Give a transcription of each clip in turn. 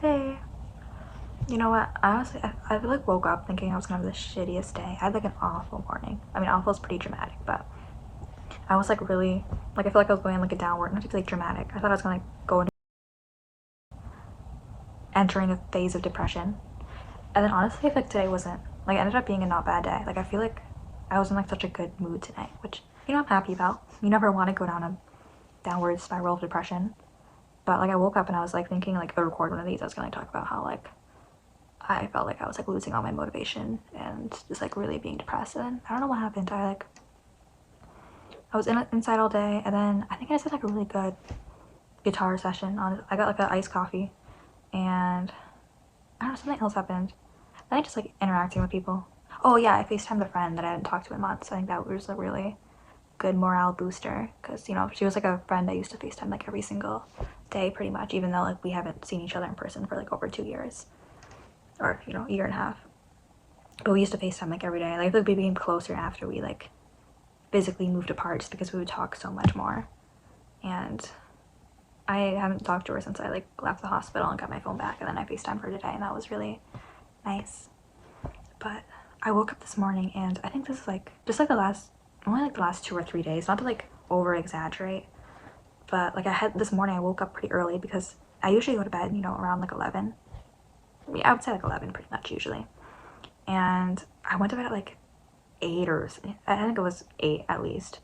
Hey, you know what? Honestly, I like woke up thinking I was gonna have the shittiest day. I had like an awful morning. I mean, awful is pretty dramatic, but I was like really like I feel like I was going like a downward, not to like dramatic. I thought I was gonna like go into entering a phase of depression, and then honestly, I feel like today wasn't like it ended up being a not bad day. Like I feel like I was in like such a good mood today, which I'm happy about. You never want to go down a downward spiral of depression, but like I woke up and I was like thinking like if I record one of these, I was gonna talk about how like I felt like I was like losing all my motivation and just like really being depressed. And I don't know what happened. I was inside all day, and then I think I just had like a really good guitar session. I got like an iced coffee, and I don't know, something else happened. I think just like interacting with people. Oh yeah, I FaceTimed a friend that I hadn't talked to in months. I think that was a really good morale booster because she was like a friend I used to FaceTime like every single day pretty much, even though like we haven't seen each other in person for like over 2 years or a year and a half. But we used to FaceTime like every day. Like I feel like we became closer after we like physically moved apart just because we would talk so much more. And I haven't talked to her since I like left the hospital and got my phone back, and then I FaceTimed her today, and that was really nice. But I woke up this morning, and I think this is like just like only like the last 2 or 3 days. Not to like over exaggerate, but like I had this morning, I woke up pretty early because I usually go to bed, around like 11. I would say like 11 pretty much usually. And I went to bed at like 8 or I think it was 8 at least.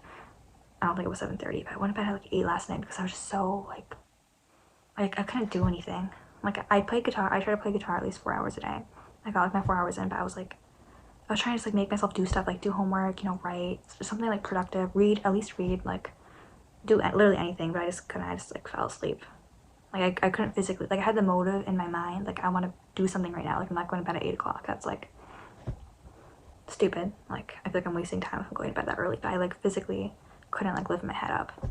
I don't think it was 7:30, but I went to bed at like 8 last night because I was just so like I couldn't do anything. Like I play guitar. I try to play guitar at least 4 hours a day. I got like my 4 hours in, but I was trying to just like make myself do stuff, like do homework, write something like productive, read, at least read, like do literally anything. But I just couldn't. I just like fell asleep. Like I couldn't physically. Like I had the motive in my mind. Like I want to do something right now. Like I'm not going to bed at 8 o'clock. That's like stupid. Like I feel like I'm wasting time if I'm going to bed that early. But I like physically couldn't like lift my head up. And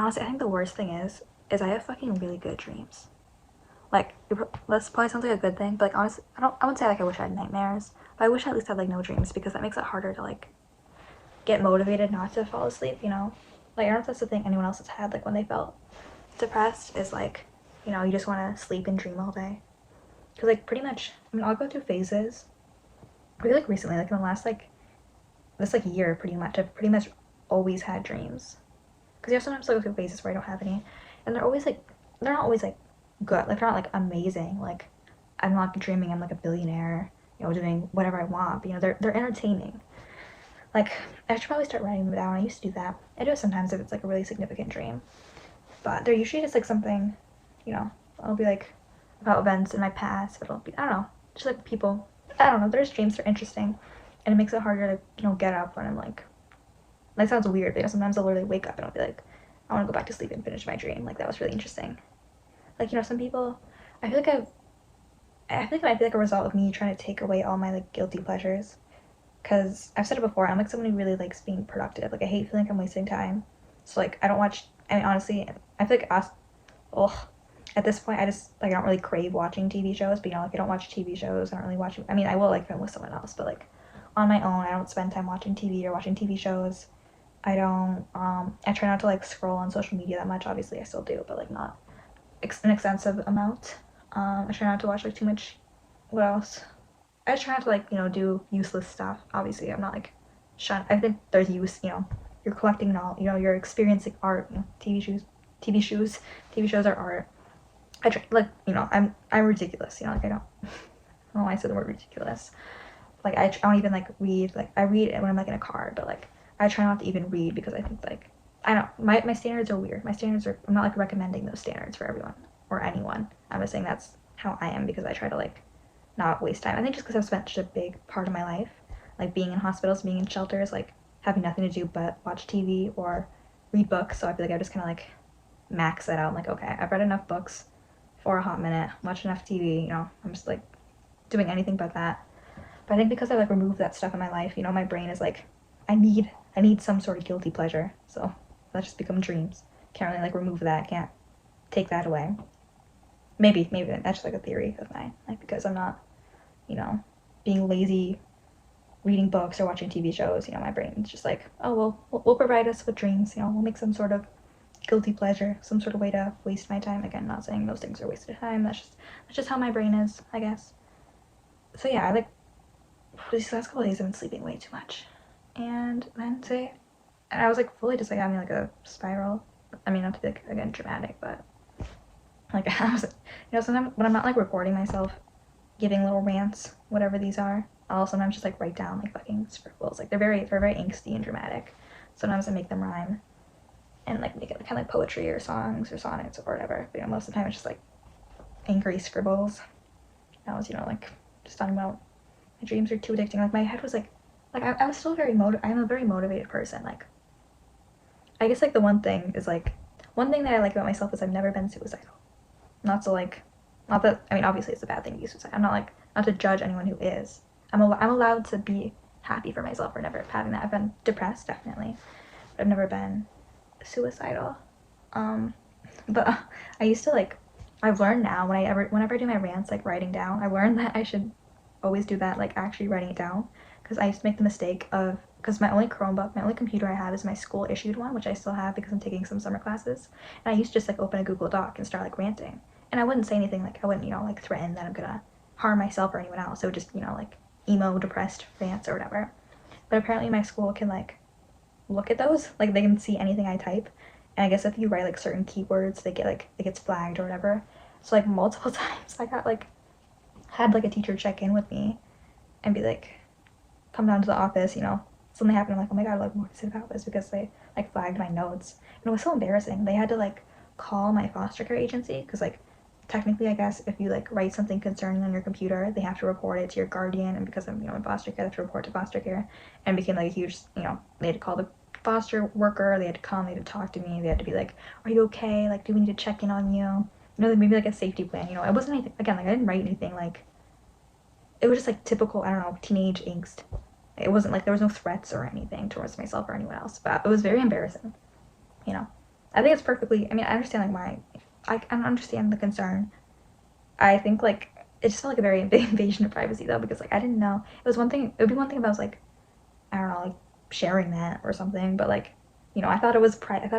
honestly, I think the worst thing is I have fucking really good dreams. Like this probably sounds like a good thing, but like honestly, I wouldn't say like I wish I had nightmares, but I wish I at least had like no dreams because that makes it harder to like get motivated not to fall asleep. Like I don't know if that's the thing anyone else has had like when they felt depressed is like you just want to sleep and dream all day. Because like pretty much, I mean, I'll go through phases. Really like recently, like in the last like this like year, pretty much I've pretty much always had dreams. Because sometimes I go through phases where I don't have any, and they're not always like good. Like they're not like amazing. Like I'm not dreaming I'm like a billionaire, doing whatever I want. But they're entertaining. Like I should probably start writing them down. I used to do that. I do it sometimes if it's like a really significant dream. But they're usually just like something, you know, I'll be like about events in my past. But it'll be I don't know, just like people. I don't know. There's dreams that are interesting, and it makes it harder to get up when I'm like. That sounds weird, but sometimes I'll literally wake up and I'll be like, I want to go back to sleep and finish my dream. Like that was really interesting. Like some people, I feel like I feel like it might be like a result of me trying to take away all my like guilty pleasures. Cause I've said it before, I'm like someone who really likes being productive. Like I hate feeling like I'm wasting time. So like I don't watch. I mean honestly, I feel like ugh. At this point, I just like I don't really crave watching TV shows. But like I don't watch TV shows. I don't really watch. I mean I will like if I'm with someone else, but like on my own, I don't spend time watching TV or watching TV shows. I don't. I try not to like scroll on social media that much. Obviously, I still do, but like not an extensive amount. I try not to watch like too much. What else? I just try not to like do useless stuff. Obviously, I'm not like shun. I think there's use. You're collecting knowledge. You're experiencing art. TV shows, TV shows, TV shows are art. I try like I'm ridiculous. Like I don't know why I said the word ridiculous. Like I don't even like read. Like I read when I'm like in a car, but like I try not to even read because I think like I don't my standards are weird. My standards are I'm not like recommending those standards for everyone or anyone. I'm just saying that's how I am because I try to like not waste time. I think just because I've spent such a big part of my life like being in hospitals, being in shelters, like having nothing to do but watch TV or read books. So I feel like I just kind of like max that out. I'm like okay, I've read enough books for a hot minute, watched enough TV. I'm just like doing anything but that. But I think because I like removed that stuff in my life, my brain is like, I need some sort of guilty pleasure. So that's just become dreams. Can't really like remove that. Can't take that away. Maybe that's just like a theory of mine. Like because I'm not, you know, being lazy, reading books or watching TV shows. My brain's just like, oh well, we'll provide us with dreams. We'll make some sort of guilty pleasure, some sort of way to waste my time. Again, not saying those things are wasted time. That's just how my brain is, I guess. So yeah, I like these last couple of days I've been sleeping way too much, and then today, and I was like fully just like having like a spiral. I mean, not to be like again dramatic, but like I was, sometimes when I'm not like recording myself giving little rants, whatever these are, I'll sometimes just like write down like fucking scribbles. Like they're very angsty and dramatic. Sometimes I make them rhyme and like make it kind of like poetry or songs or sonnets or whatever. But most of the time it's just like angry scribbles. I was like just talking about my dreams are too addicting. Like my head was like I was still I'm a very motivated person. Like I guess like the one thing that I like about myself is I've never been suicidal. Not that, I mean, obviously it's a bad thing to be suicidal. I'm not like, not to judge anyone who is. I'm allowed to be happy for myself for never having that. I've been depressed, definitely, but I've never been suicidal. But I used to like, I've learned now whenever I do my rants, like writing down, I've learned that I should always do that, like actually writing it down. Because I used to make the mistake of, because my only Chromebook, my only computer I have is my school issued one, which I still have because I'm taking some summer classes. And I used to just like open a Google Doc and start like ranting. And I wouldn't say anything, like I wouldn't, like threaten that I'm gonna harm myself or anyone else. I would just, like emo, depressed rants or whatever. But apparently my school can like look at those, like they can see anything I type. And I guess if you write like certain keywords, they get like, it gets flagged or whatever. So like multiple times I got like, had like a teacher check in with me and be like, come down to the office, something happened. I'm like, oh my god, like what is it about this? Because they like flagged my notes. And it was so embarrassing. They had to like call my foster care agency because like technically I guess if you like write something concerning on your computer, they have to report it to your guardian, and because I'm in foster care, they have to report to foster care. And it became like a huge, they had to call the foster worker, they had to come, they had to talk to me, they had to be like, are you okay? Like, do we need to check in on you? Maybe like a safety plan, it wasn't anything, again, like I didn't write anything like, it was just like typical, I don't know, teenage angst. It wasn't like there was no threats or anything towards myself or anyone else, but it was very embarrassing, I think it's perfectly, I mean, I understand like I understand the concern. I think like it just felt like a very big invasion of privacy though, because like I didn't know, it would be one thing if I was like, I don't know, like sharing that or something, but like, I thought it was private,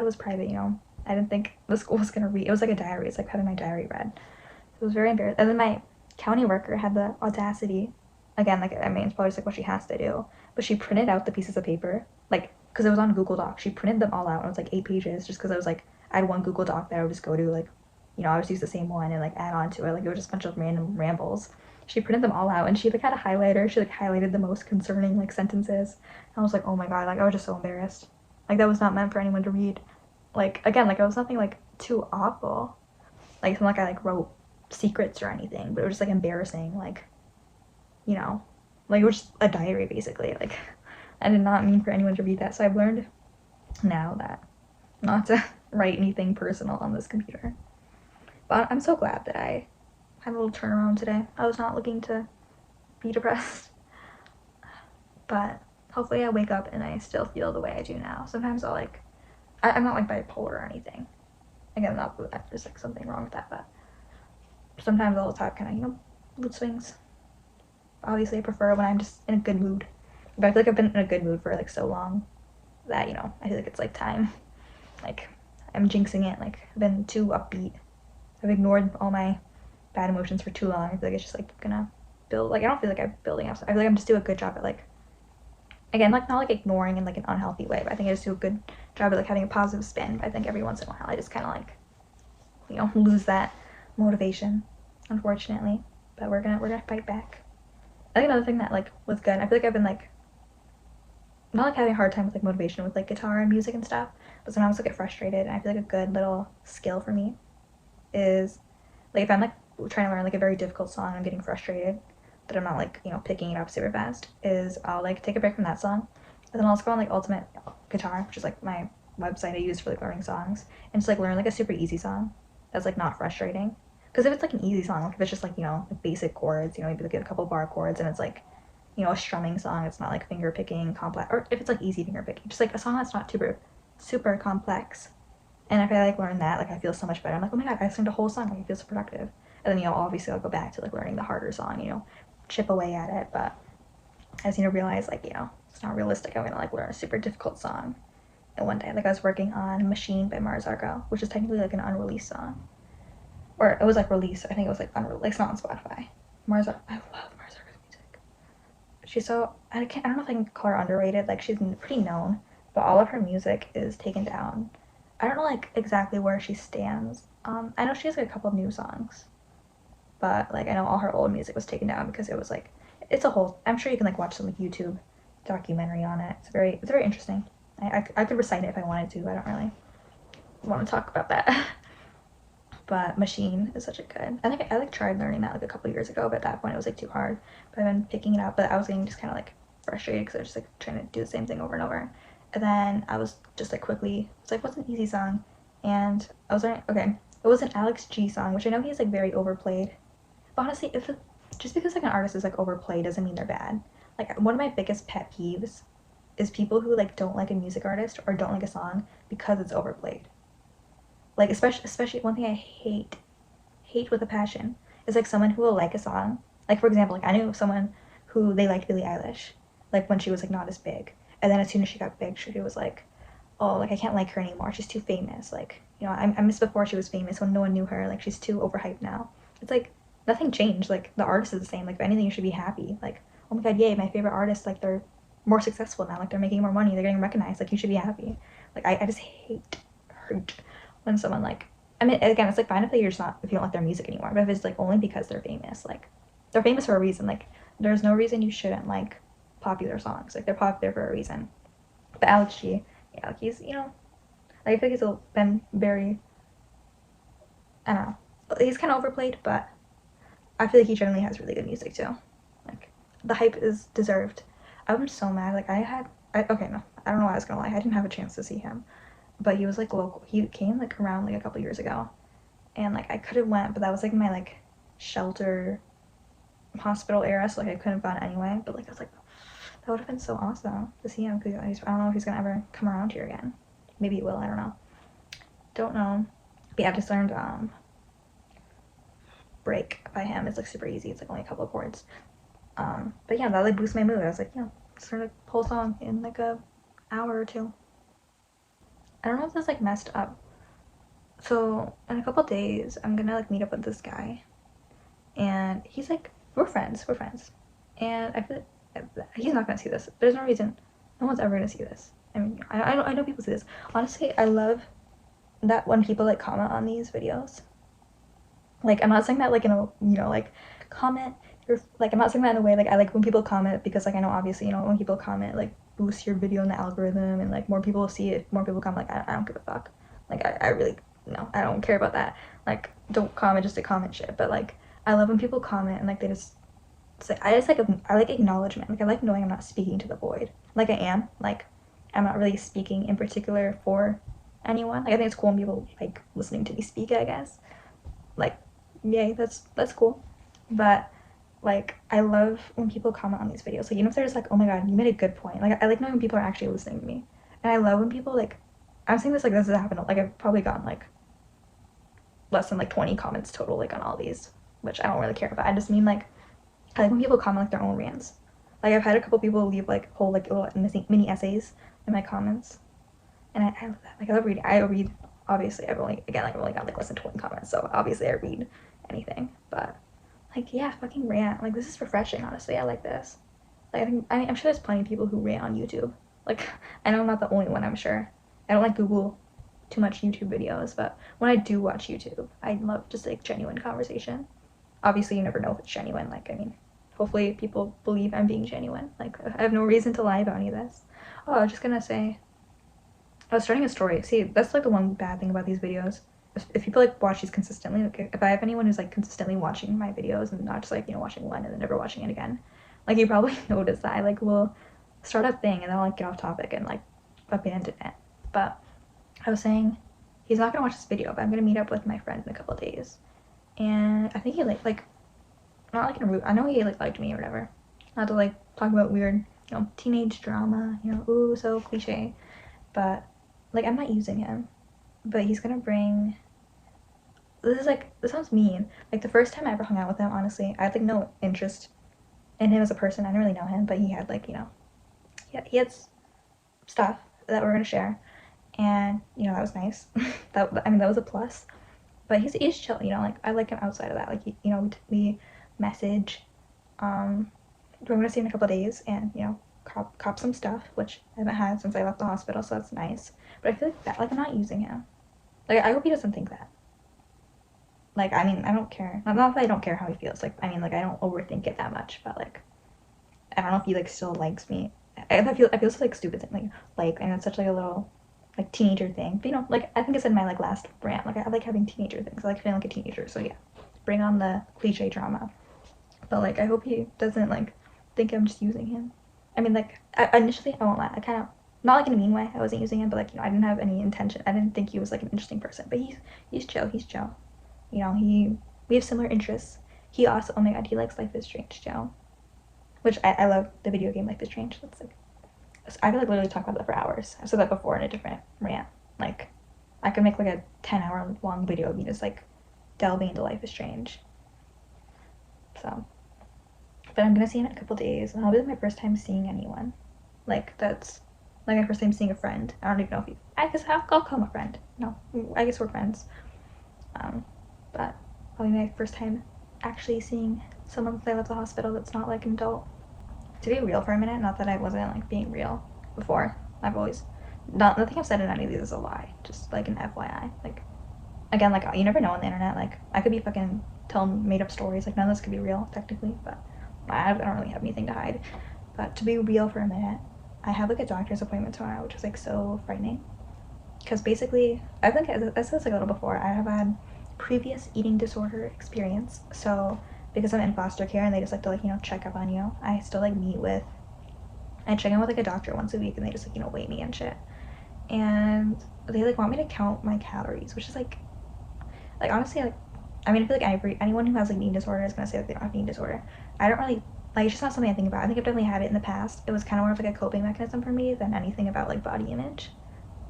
I didn't think the school was gonna read, it was like a diary, it's like having my diary read. It was very embarrassing. And then my county worker had the audacity, again, like, I mean, it's probably just like what she has to do, but she printed out the pieces of paper, like, because it was on Google Docs. She printed them all out, and it was like 8 pages, just because I had one Google Doc that I would just go to, like, I would just use the same one and like add on to it, like it was just a bunch of random rambles. She printed them all out, and she like had a highlighter. She like highlighted the most concerning like sentences. And I was like, oh my god, like I was just so embarrassed. Like that was not meant for anyone to read. Like again, like it was nothing like too awful. Like it's not like I like wrote secrets or anything, but it was just like embarrassing, like like it was just a diary basically. Like I did not mean for anyone to read that. So I've learned now that not to write anything personal on this computer. But I'm so glad that I had a little turnaround today. I was not looking to be depressed. But hopefully I wake up and I still feel the way I do now. Sometimes I'll like, I'm not like bipolar or anything. Again, not that there's like something wrong with that, but sometimes I'll have kind of, mood swings. Obviously I prefer when I'm just in a good mood. But I feel like I've been in a good mood for like so long that, I feel like it's like time. Like I'm jinxing it. Like I've been too upbeat. I've ignored all my bad emotions for too long. I feel like it's just like gonna build, like I don't feel like I'm building up. I feel like I'm just doing a good job at like, again, like not like ignoring in like an unhealthy way, but I think I just do a good job at like having a positive spin. But I think every once in a while I just kind of like, lose that motivation, unfortunately. But we're gonna fight back. I think another thing that like was good, I feel like I've been like, not like having a hard time with like motivation with like guitar and music and stuff, but sometimes I get frustrated, and I feel like a good little skill for me is like if I'm like trying to learn like a very difficult song and I'm getting frustrated that I'm not like picking it up super fast, is I'll like take a break from that song, and then I'll just go on like Ultimate Guitar, which is like my website I use for like learning songs, and just like learn like a super easy song that's like not frustrating. Because if it's like an easy song, like if it's just like like basic chords, maybe like a couple bar chords, and it's like a strumming song, it's not like finger picking complex, or if it's like easy finger picking, just like a song that's not super complex. And if I like learn that, like I feel so much better. I'm like, oh my god, I listened to a whole song, like I feel so productive. And then obviously I'll go back to like learning the harder song, chip away at it. But I just realize like it's not realistic. I'm gonna like learn a super difficult song one day. Like I was working on Machine by Mars Argo, which is technically like an unreleased song. Or it was like released. I think it was like unreleased. Like, it's not on Spotify. Mars Argo. I love Mars Argo's music. She's so I don't know if I can call her underrated. Like she's pretty known, but all of her music is taken down. I don't know like exactly where she stands. I know she has like a couple of new songs, but like I know all her old music was taken down because it was like it's a whole. I'm sure you can like watch some like YouTube documentary on it. It's very interesting. I could recite it if I wanted to. I don't really want to talk about that. But Machine is such a good. I think I like tried learning that like a couple years ago, but at that point it was like too hard. But I've been picking it up, but I was getting just kind of like frustrated because I was just like trying to do the same thing over and over. And then I was just like quickly, it's like what's an easy song? And I was learning. Okay, it was an Alex G song, which I know he's like very overplayed. But honestly, if just because like an artist is like overplayed doesn't mean they're bad. Like one of my biggest pet peeves is people who like don't like a music artist or don't like a song because it's overplayed. Like especially one thing I hate with a passion is like someone who will like a song. Like for example, like I knew someone who they liked Billie Eilish, like when she was like not as big, and then as soon as she got big, she was like, oh, like I can't like her anymore. She's too famous. Like I missed before she was famous when no one knew her. Like she's too overhyped now. It's like nothing changed. Like the artist is the same. Like if anything, you should be happy. Like oh my god, yay, my favorite artist. Like they're more successful now. Like they're making more money. They're getting recognized. Like you should be happy. Like I just hate when someone like I mean again it's like fine if you're just not if you don't like their music anymore, but if it's like only because they're famous, like they're famous for a reason. Like there's no reason you shouldn't like popular songs. Like they're popular for a reason. But Alex G, yeah, like he's like I feel like he's been very I don't know. He's kinda overplayed, but I feel like he generally has really good music too. Like the hype is deserved. I'm so mad. Like okay, no, I don't know why I was gonna lie. I didn't have a chance to see him. But he was like local. He came like around like a couple years ago, and like I could have went, but that was like my like shelter hospital era, so like I couldn't find it anyway. But like I was like, that would have been so awesome to see him because I don't know if he's gonna ever come around here again. Maybe he will. I don't know. Don't know. But yeah, I just learned Break by him. It's like super easy. It's like only a couple of chords. But yeah, that like boosts my mood. I was like, just learn a whole song in like a hour or two. I don't know if this like messed up. So in a couple days, I'm gonna like meet up with this guy, and he's like, we're friends, and I feel like he's not gonna see this. There's no reason, no one's ever gonna see this. I mean, I know people see this. Honestly, I love that when people like comment on these videos. Like I'm not saying that like in a like comment. Like I'm not saying that in a way like I like when people comment because like I know obviously when people comment like boost your video in the algorithm and like more people see it, more people comment. Like I don't give a fuck. Like I really no, I don't care about that. Like don't comment just to comment shit. But like I love when people comment and like they just say I like acknowledgement. Like I like knowing I'm not speaking to the void. Like I am. Like I'm not really speaking in particular for anyone. Like I think it's cool when people like listening to me speak, I guess. Like yay, that's cool. But like I love when people comment on these videos. Like if they're just like, oh my god, you made a good point. Like I like knowing when people are actually listening to me. And I love when people like I'm saying this like this has happened. Like I've probably gotten like less than like 20 comments total like on all these, which I don't really care about. I just mean like I like when people comment like their own rants. Like I've had a couple people leave like whole like little mini essays in my comments, and I love that. Like I love reading. I read obviously. I've only got like less than 20 comments, so obviously I read anything. But like yeah, fucking rant. Like this is refreshing. Honestly, I like this. Like I'm sure there's plenty of people who rant on YouTube. Like I know I'm not the only one. I'm sure. I don't like Google too much YouTube videos, but when I do watch YouTube, I love just like genuine conversation. Obviously, you never know if it's genuine. Like I mean, hopefully people believe I'm being genuine. Like I have no reason to lie about any of this. Oh, I was just gonna say, I was starting a story. See, that's like the one bad thing about these videos. If people like watch these consistently, like if I have anyone who's like consistently watching my videos and not just like watching one and then never watching it again, like you probably notice that I like will start a thing and then I'll like get off topic and like abandon it. But I was saying he's not gonna watch this video, but I'm gonna meet up with my friend in a couple days, and I think he like not like in a rude. I know he like liked me or whatever. Not to like talk about weird teenage drama, ooh so cliche, but like I'm not using him, but he's gonna bring. This sounds mean. Like the first time I ever hung out with him, honestly, I had like no interest in him as a person. I didn't really know him, but he had like he had stuff that we're gonna share. and you know that was nice. That was a plus. But he's chill, you know. Like I like him outside of that. Like you know we message. We're gonna see him in a couple of days, and you know cop some stuff, which I haven't had since I left the hospital, so that's nice. But I feel like that like I'm not using him. Like I hope he doesn't think that. Like I mean I don't care. Not that I don't care how he feels. Like I mean like I don't overthink it that much. But like I don't know if he like still likes me. I feel so like stupid thing like and it's such like a little like teenager thing. But you know like I think I said in my like last rant like I like having teenager things. I like feeling like a teenager. So yeah, bring on the cliche drama. But like I hope he doesn't like think I'm just using him. I mean like initially I won't lie. I kind of not like in a mean way. I wasn't using him, but like you know I didn't have any intention. I didn't think he was like an interesting person. But he's chill. He's chill. You know we have similar interests. He also oh my god he likes Life is Strange Joe. Which I love the video game Life is Strange. That's like I could like literally talk about that for hours. I've said that before in a different rant. Like I could make like a 10-hour long video of me just like delving into Life is Strange. So but I'm gonna see him in a couple days and that'll be my first time seeing anyone. Like that's like my first time seeing a friend. I don't even know if I guess I'll call him a friend. No, I guess we're friends. But probably my first time actually seeing someone since I left the hospital that's not like an adult. To be real for a minute, not that I wasn't like being real before. I've always nothing I've said in any of these is a lie. Just like an FYI. Like again, like you never know on the internet. Like I could be fucking telling made up stories. Like none of this could be real technically, but I don't really have anything to hide. But to be real for a minute, I have like a doctor's appointment tomorrow, which is like so frightening. Because basically, I think I said this like a little before. I have had previous eating disorder experience, so because I'm in foster care and they just like to like you know check up on you, I still like meet with I check in with like a doctor once a week and they just like you know weigh me and shit, and they like want me to count my calories, which is like honestly like I mean I feel like anyone who has like an eating disorder is gonna say that they don't have an eating disorder. I don't really like it's just not something I think about. I think I've definitely had it in the past. It was kind of more of like a coping mechanism for me than anything about like body image.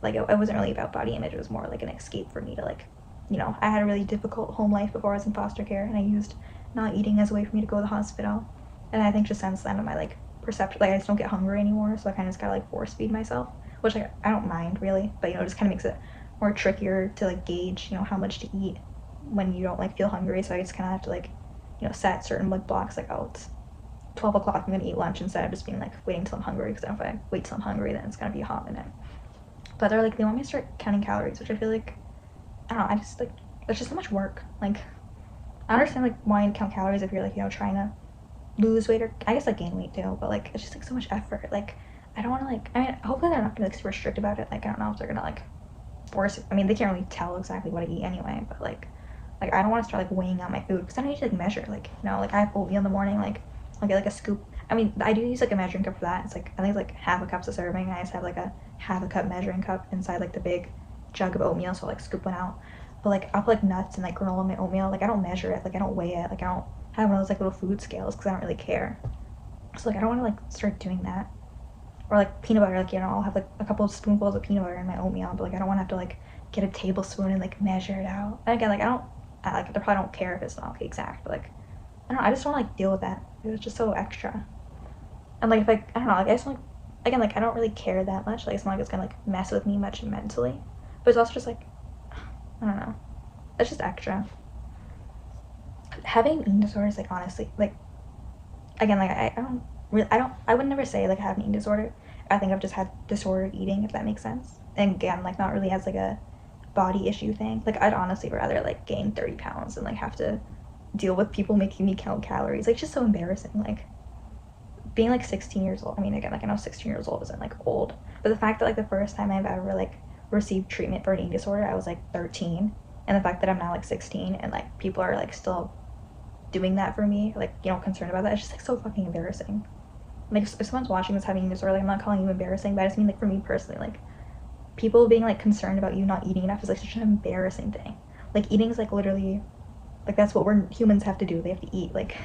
Like it wasn't really about body image. It was more like an escape for me to like you know, I had a really difficult home life before I was in foster care, and I used not eating as a way for me to go to the hospital. And I think just since then, my like perception, like I just don't get hungry anymore, so I kind of just gotta like force feed myself, which like I don't mind really, but you know, it just kind of makes it more trickier to like gauge, you know, how much to eat when you don't like feel hungry. So I just kind of have to like, you know, set certain like blocks, like oh, it's 12 o'clock, I'm gonna eat lunch instead of just being like waiting till I'm hungry, because if I wait till I'm hungry, then it's gonna be a hot minute. But they're like they want me to start counting calories, which I feel like I don't know, I just like there's just so much work. Like I understand like why you count calories if you're like, you know, trying to lose weight or I guess like gain weight too, but like it's just like so much effort. Like I don't wanna like I mean hopefully they're not gonna be like super strict about it. Like I don't know if they're gonna like force I mean they can't really tell exactly what I eat anyway, but like I don't wanna start like weighing out my food because I don't usually like measure like you know, like I have oatmeal in the morning, like I'll get like a scoop. I mean I do use like a measuring cup for that. It's like I think it's like half a cup's a serving. I just have like a half a cup measuring cup inside like the big jug of oatmeal, so I'll like scoop one out. But like I'll put like nuts and like granola in my oatmeal. Like I don't measure it. Like I don't weigh it. Like I don't have one of those like little food scales because I don't really care. So like I don't want to like start doing that. Or like peanut butter. Like you know I'll have like a couple of spoonfuls of peanut butter in my oatmeal, but like I don't want to have to like get a tablespoon and like measure it out. And again like I like they probably don't care if it's not like exact, but like I don't know. I just don't like deal with that. It was just so extra. And like if I don't know like I just don't, like again like I don't really care that much. Like it's not like it's gonna like mess with me much mentally, but it's also just like I don't know. It's just extra. Having eating disorders, like honestly, like again, like I would never say like I have an eating disorder. I think I've just had disordered eating, if that makes sense. And again, like not really as like a body issue thing. Like I'd honestly rather like gain 30 pounds and like have to deal with people making me count calories. Like just so embarrassing. Like being like 16 years old. I mean, again, like I know 16 years old isn't like old, but the fact that like the first time I've ever like received treatment for an eating disorder, I was like 13, and the fact that I'm now like 16 and like people are like still doing that for me, like you know, concerned about that, it's just like so fucking embarrassing. Like if someone's watching this having eating disorder, like I'm not calling you embarrassing, but I just mean like for me personally, like people being like concerned about you not eating enough is like such an embarrassing thing. Like eating is like literally like that's what we're humans have to do. They have to eat. Like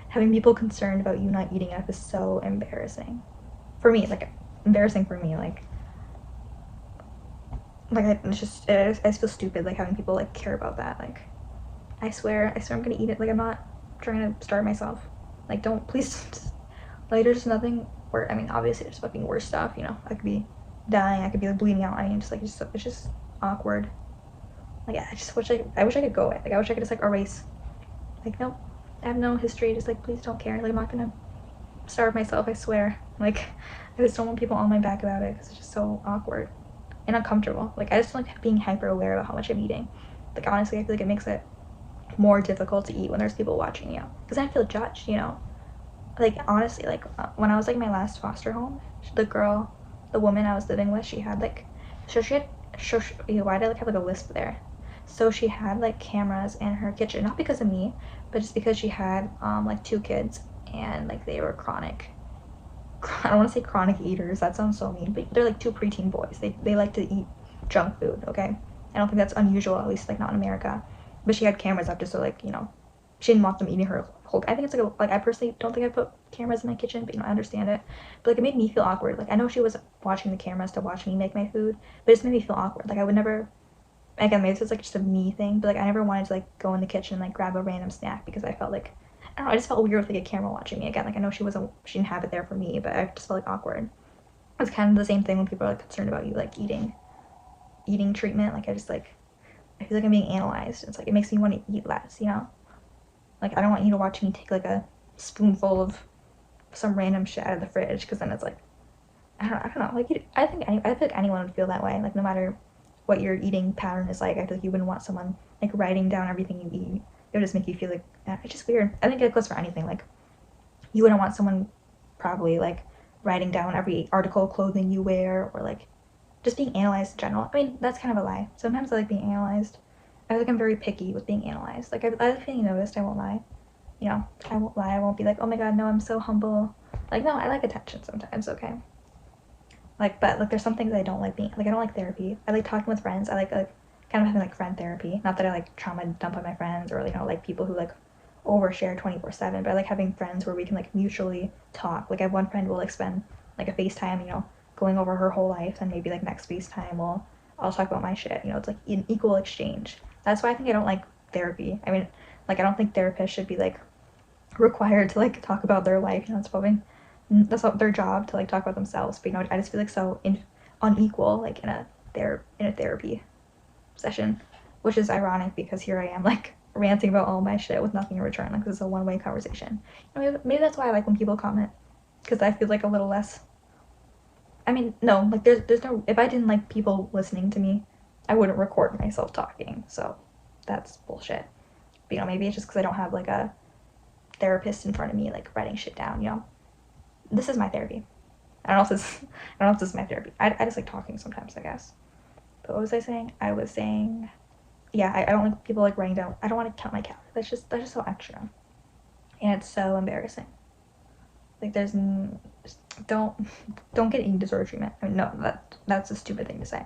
having people concerned about you not eating enough is so embarrassing for me. Like embarrassing for me. Like it's just I just feel stupid like having people like care about that. Like I swear I'm gonna eat it. Like I'm not trying to starve myself. Like don't please just, like there's nothing where I mean obviously there's fucking worse stuff, you know. I could be dying, I could be like bleeding out. I mean, just like it's just awkward. Like I wish I could go away. Like I wish I could just like erase. Like nope, I have no history. Just like please don't care. Like I'm not gonna starve myself. I swear. Like I just don't want people on my back about it because it's just so awkward and uncomfortable. Like I just like being hyper aware about how much I'm eating. Like honestly, I feel like it makes it more difficult to eat when there's people watching you because I feel judged. You know. Like honestly, like when I was like my last foster home, the woman I was living with, she had like, so she had, so she, why did I like have like a lisp there? So she had like cameras in her kitchen, not because of me, but just because she had like 2 kids and like they were chronic. I don't want to say chronic eaters. That sounds so mean, but they're like 2 preteen boys. They like to eat junk food. Okay, I don't think that's unusual, at least like not in America. But she had cameras up just so like she didn't want them eating her whole. I think it's like I personally don't think I put cameras in my kitchen, but I understand it. But like it made me feel awkward. Like I know she was watching the cameras to watch me make my food, but it just made me feel awkward. Like I would never. Again, maybe this is like just a me thing, but like I never wanted to like go in the kitchen and like grab a random snack because I felt like I don't know. I just felt weird with like a camera watching me. Again, like I know she didn't have it there for me, but I just felt like awkward. It's kind of the same thing when people are like concerned about you like eating treatment. Like I feel like I'm being analyzed. It's like it makes me want to eat less. Like I don't want you to watch me take like a spoonful of some random shit out of the fridge because then it's like I don't know. Like I feel like anyone would feel that way. Like no matter what your eating pattern is like, I feel like you wouldn't want someone like writing down everything you eat. It would just make you feel like it's just weird. I think it goes for anything. Like you wouldn't want someone probably like writing down every article of clothing you wear or like just being analyzed in general. I mean that's kind of a lie. Sometimes I like being analyzed. I feel like I'm very picky with being analyzed. Like I like being noticed. I won't lie. I won't lie. I won't be like, oh my god, no, I'm so humble. Like no, I like attention sometimes. Okay. Like, but like, there's some things I don't like being like. I don't like therapy. I like talking with friends. I like kind of having like friend therapy. Not that I like trauma dump on my friends or like people who like overshare 24/7. But I like having friends where we can like mutually talk. Like I have one friend will like spend like a FaceTime, going over her whole life, and maybe like next FaceTime I'll talk about my shit. It's like an equal exchange. That's why I think I don't like therapy. I mean, like I don't think therapists should be like required to like talk about their life. It's probably that's not their job to like talk about themselves. But I just feel like so unequal like in a therapy session, which is ironic because here I am like ranting about all my shit with nothing in return. Like this is a one-way conversation. Maybe that's why I like when people comment because I feel like a little less. I mean, no, like there's no. If I didn't like people listening to me, I wouldn't record myself talking. So that's bullshit. But maybe it's just because I don't have like a therapist in front of me like writing shit down. This is my therapy. I don't know if this is my therapy. I just like talking sometimes, I guess. But what was I saying? I was saying, yeah, I don't like people like writing down. I don't want to count my calories. That's just so extra, and it's so embarrassing. Like don't get eating disorder treatment. I mean, no, that's a stupid thing to say.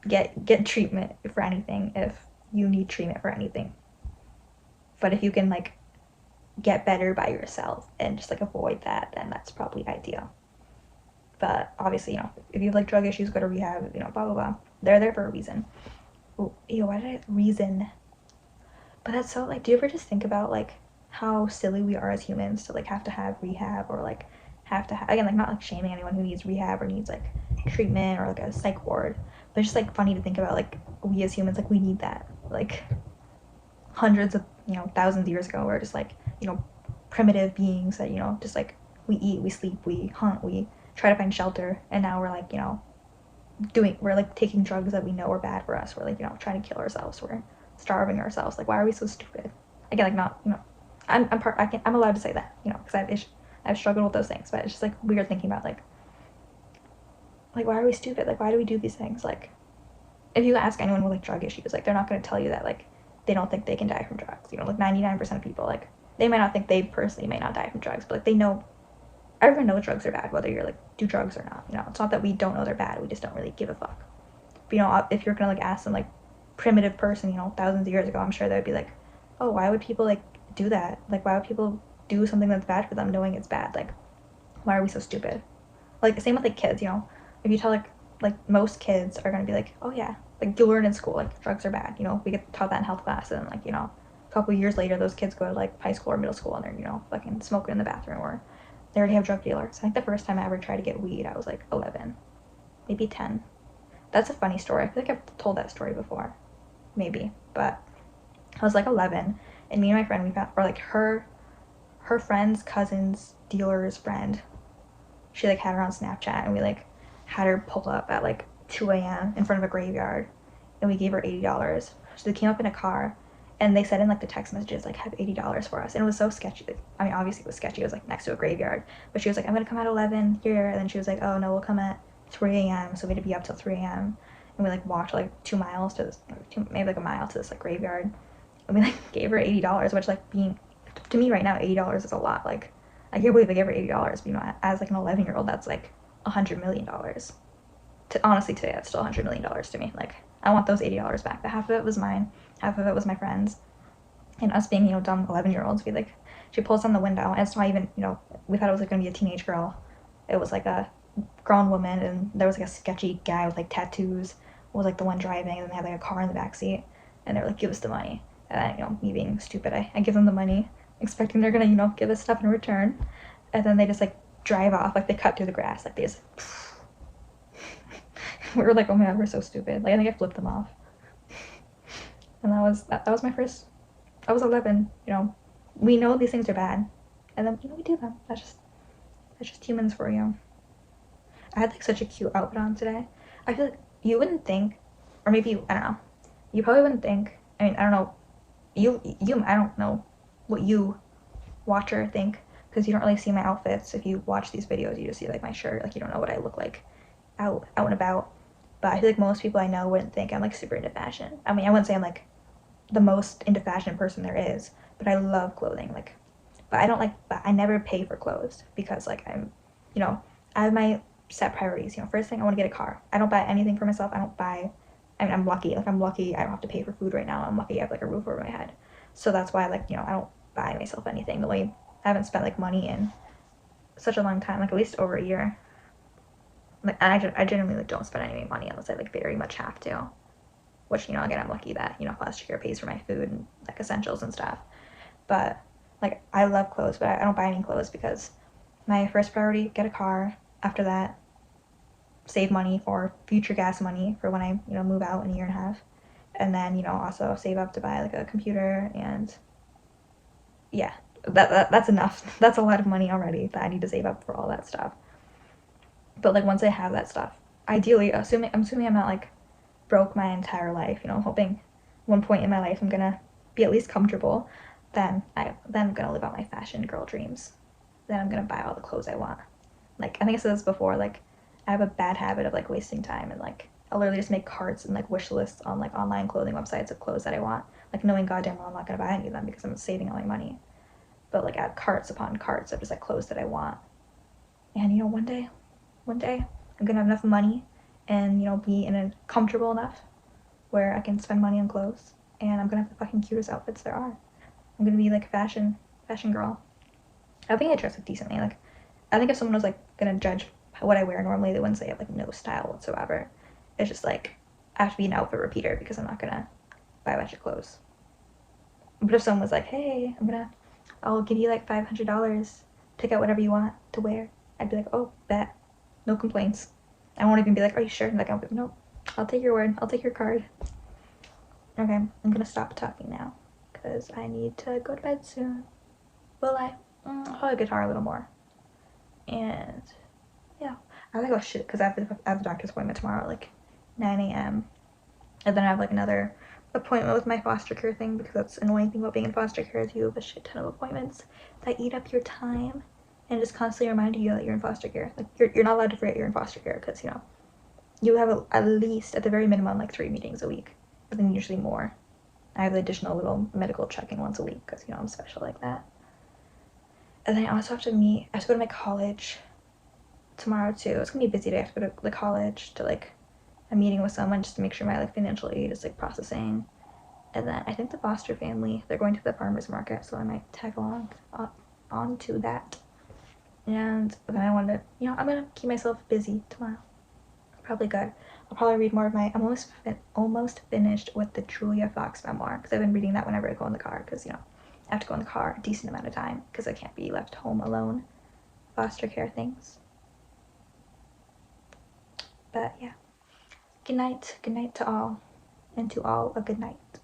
Get treatment for anything if you need treatment for anything. But if you can like get better by yourself and just like avoid that, then that's probably ideal. But obviously, if you have like drug issues, go to rehab, blah blah blah. They're there for a reason. Ooh, why did I reason? But that's so like, do you ever just think about like how silly we are as humans to like have to have rehab or like have to have, again, like not like shaming anyone who needs rehab or needs like treatment or like a psych ward, but it's just like funny to think about like we as humans, like we need that. Like hundreds of thousands of years ago we're just like primitive beings that just like we eat, we sleep, we hunt, we try to find shelter, and now we're like we're like taking drugs that we know are bad for us. We're like trying to kill ourselves, we're starving ourselves. Like why are we so stupid? Again, like not I'm allowed to say that because I've struggled with those things, but it's just like weird thinking about like why are we stupid? Like why do we do these things? Like if you ask anyone with like drug issues, like they're not going to tell you that like they don't think they can die from drugs. Like 99% of people, like they might not think they personally may not die from drugs, but like they know, everyone knows drugs are bad, whether you're like do drugs or not. It's not that we don't know they're bad, we just don't really give a fuck. But if you're gonna like ask some like primitive person, thousands of years ago, I'm sure they would be like, oh, why would people like do that? Like why would people do something that's bad for them knowing it's bad? Like why are we so stupid? Like same with like kids, if you tell like most kids are gonna be like, oh yeah, like you learn in school like drugs are bad, we get taught that in health class, and like a couple years later those kids go to like high school or middle school and they're fucking smoking in the bathroom, or they already have drug dealers. I think the first time I ever tried to get weed I was like 11. maybe 10. That's a funny story. I feel like I've told that story before, maybe, but I was like 11, and me and my friend, we found, or like her friend's cousin's dealer's friend, she like had her on Snapchat, and we like had her pulled up at like 2 a.m. in front of a graveyard, and we gave her $80. So they came up in a car, and they said in like the text messages like, have $80 for us, and it was so sketchy. Like, I mean, obviously it was sketchy. It was like next to a graveyard, but she was like, I'm gonna come at 11 here, and then she was like, oh no, we'll come at 3 a.m. So we had to be up till 3 a.m. and we like walked like 2 miles to this, maybe like a mile to this like graveyard, and we like gave her $80, which like being to me right now $80 is a lot. Like I can't believe I gave her $80, but you know, as like an 11-year-old, that's like $100 million. Honestly, today that's still $100 million to me. Like I want those $80 back. But half of it was mine, half of it was my friends, and us being, you know, dumb 11-year-olds. We like, she pulls down the window, and it's not even, you know, we thought it was like gonna be a teenage girl. It was like a grown woman, and there was like a sketchy guy with like tattoos was like the one driving, and then they had like a car in the backseat, and they were like, give us the money. And then, you know, me being stupid, I give them the money, expecting they're gonna, you know, give us stuff in return, and then they just like drive off, like they cut through the grass, like they just we were like, oh my god, we're so stupid. Like I think I flipped them off. And that was my first, I was 11, you know, we know these things are bad, and then, you know, we do them. That's just humans for you. I had like such a cute outfit on today. I feel like you wouldn't think, or maybe I don't know, you probably wouldn't think, I mean, I don't know, I don't know what you watcher think, because you don't really see my outfits. If you watch these videos, you just see like my shirt, like you don't know what I look like out and about. But I feel like most people I know wouldn't think I'm like super into fashion. I mean, I wouldn't say I'm like the most into fashion person there is, but I love clothing. Like, but I never pay for clothes, because like I'm, you know, I have my set priorities. You know, first thing, I want to get a car. I don't buy anything for myself. I mean, I'm lucky. Like I'm lucky I don't have to pay for food right now. I'm lucky I have like a roof over my head. So that's why, like, you know, I don't buy myself anything. I haven't spent like money in such a long time, like at least over a year. Like I generally like don't spend any money unless I like very much have to. Which, you know, again, I'm lucky that, you know, foster care pays for my food and like essentials and stuff. But like I love clothes, but I don't buy any clothes, because my first priority, get a car. After that, save money for future gas money for when I, you know, move out in a year and a half. And then, you know, also save up to buy like a computer, and yeah, that's enough. That's a lot of money already that I need to save up for all that stuff. But like once I have that stuff, ideally, I'm assuming I'm not like broke my entire life, you know, I'm hoping one point in my life I'm gonna be at least comfortable, then I'm gonna live out my fashion girl dreams. Then I'm gonna buy all the clothes I want. Like I think I said this before, like I have a bad habit of like wasting time, and like I'll literally just make carts and like wish lists on like online clothing websites of clothes that I want, like knowing goddamn well I'm not gonna buy any of them because I'm saving all my money. But like add carts upon carts of just like clothes that I want. And you know, one day I'm gonna have enough money, and you know, be in a comfortable enough where I can spend money on clothes, and I'm gonna have the fucking cutest outfits there are. I'm gonna be like a fashion girl. I think I dress like decently. Like I think if someone was like gonna judge what I wear normally, they wouldn't say I have like no style whatsoever. It's just like I have to be an outfit repeater because I'm not gonna buy a bunch of clothes. But if someone was like, hey, I'll give you like $500, pick out whatever you want to wear, I'd be like, oh, bet. No complaints. I won't even be like, are you sure? Like, no, I'll take your word. I'll take your card. Okay, I'm gonna stop talking now because I need to go to bed soon. Will I? I'll play guitar a little more. And yeah, I gotta go shit because I have the doctor's appointment tomorrow at like 9 a.m. And then I have like another appointment with my foster care thing, because that's the annoying thing about being in foster care is you have a shit ton of appointments that eat up your time and just constantly remind you that you're in foster care. Like you're not allowed to forget you're in foster care, because you know you have at least at the very minimum like 3 meetings a week, but then usually more. I have the additional little medical check-in once a week because, you know, I'm special like that. And then I also have to go to my college tomorrow too. It's gonna be a busy day. I have to go to the college to like a meeting with someone just to make sure my like financial aid is like processing. And then I think the foster family, they're going to the farmer's market, so I might tag along on to that. And then I wanted to, you know, I'm gonna keep myself busy tomorrow. Probably good. I'll probably read more of my, I'm almost finished with the Julia Fox memoir, because I've been reading that whenever I go in the car, because, you know, I have to go in the car a decent amount of time because I can't be left home alone. Foster care things. But yeah, good night to all, and to all a good night.